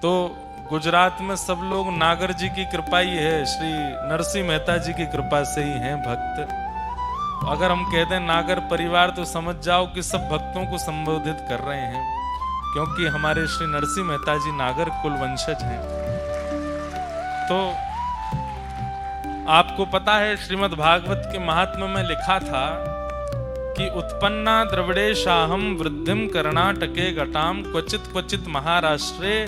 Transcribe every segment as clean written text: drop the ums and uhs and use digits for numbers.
तो गुजरात में सब लोग नागर जी की कृपा ही है, श्री नरसिंह मेहता जी की कृपा से ही हैं भक्त। अगर हम कहते हैं नागर परिवार तो समझ जाओ कि सब भक्तों को संबोधित कर रहे हैं, क्योंकि हमारे श्री नरसिंह मेहता जी नागर कुल वंशज हैं। तो आपको पता है श्रीमद् भागवत के महात्म्य में लिखा था कि उत्पन्ना द्रविड़ेशाहम वृद्धिम कर्णाटके गटाम क्वचित क्वचित महाराष्ट्रे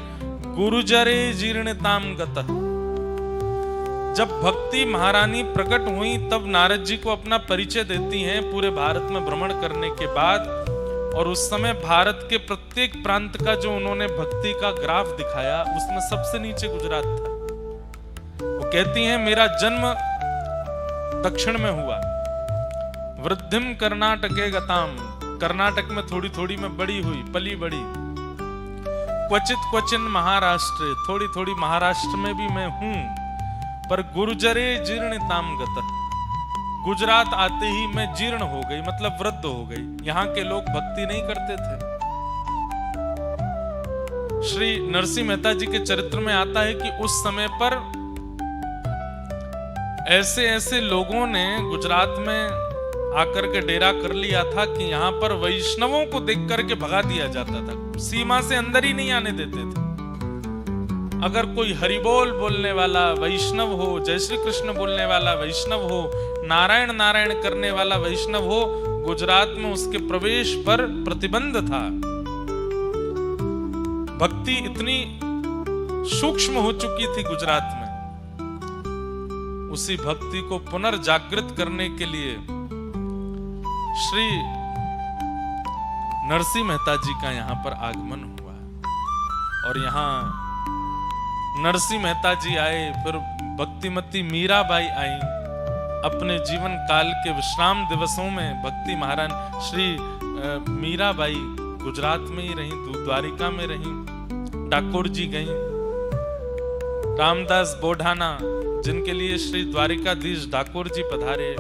गुरुजरे जीर्णताम गतः। जब भक्ति महारानी प्रकट हुई तब नारद जी को अपना परिचय देती हैं पूरे भारत में भ्रमण करने के बाद, और उस समय भारत के प्रत्येक प्रांत का जो उन्होंने भक्ति का ग्राफ दिखाया उसमें सबसे नीचे गुजरात था। वो कहती हैं मेरा जन्म दक्षिण में हुआ, वृद्धिम कर्नाटके गताम, कर्नाटक में थोड़ी थोड़ी मैं बड़ी हुई, पली बड़ी, क्वचित क्वचिन महाराष्ट्र, थोड़ी थोड़ी महाराष्ट्र में भी मैं हूं, पर गुर्जरे जीर्णताम गतः, गुजरात आते ही मैं जीर्ण हो गई, मतलब वृद्ध हो गई। यहां के लोग भक्ति नहीं करते थे। श्री नरसिंह मेहता जी के चरित्र में आता है कि उस समय पर ऐसे ऐसे लोगों ने गुजरात में आकर के डेरा कर लिया था कि यहां पर वैष्णवों को देख करके भगा दिया जाता था, सीमा से अंदर ही नहीं आने देते थे। अगर कोई हरिबोल बोलने वाला वैष्णव हो, जय श्री कृष्ण बोलने वाला वैष्णव हो, नारायण नारायण करने वाला वैष्णव हो, गुजरात में उसके प्रवेश पर प्रतिबंध था। भक्ति इतनी सूक्ष्म हो चुकी थी गुजरात में। उसी भक्ति को पुनर्जागृत करने के लिए श्री नरसिंह मेहता जी का यहां पर आगमन हुआ, और यहां नरसिंह मेहता जी आए, फिर भक्तिमती मीराबाई आई। अपने जीवन काल के विश्राम दिवसों में भक्ति महारानी श्री मीराबाई गुजरात में ही रही, द्वारिका में रही, डाकोर जी गई, रामदास बोढ़ाना जिनके लिए श्री द्वारिकाधीश डाकोर जी पधारे,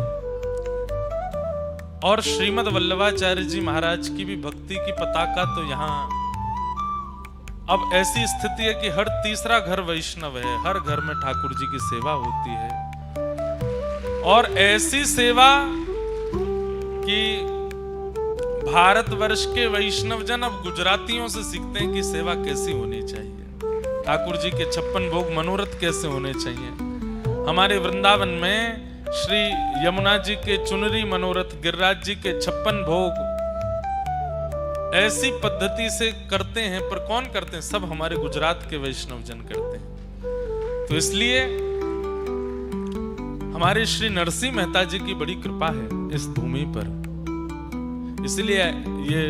और श्रीमद वल्लभाचार्य जी महाराज की भी भक्ति की पताका तो यहाँ अब ऐसी स्थिति है कि हर तीसरा घर वैष्णव है, हर घर में ठाकुर जी की सेवा होती है। और ऐसी सेवा कि भारतवर्ष के वैष्णव जन अब गुजरातियों से सीखते हैं कि सेवा कैसी होनी चाहिए, ठाकुर जी के 56 भोग मनोरथ कैसे होने चाहिए। हमारे वृंदावन में श्री यमुना जी के चुनरी मनोरथ, गिरिराज जी के 56 भोग ऐसी पद्धति से करते हैं, पर कौन करते हैं? सब हमारे गुजरात के वैष्णव जन करते हैं। तो इसलिए हमारे श्री नरसिंह मेहता जी की बड़ी कृपा है इस भूमि पर, इसलिए ये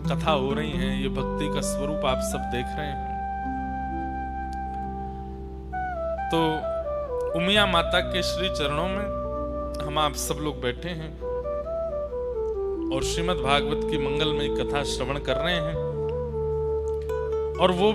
कथा हो रही है, ये भक्ति का स्वरूप आप सब देख रहे हैं। तो उमिया माता के श्री चरणों में हम आप सब लोग बैठे हैं और श्रीमद् भागवत की मंगलमयी कथा श्रवण कर रहे हैं, और वो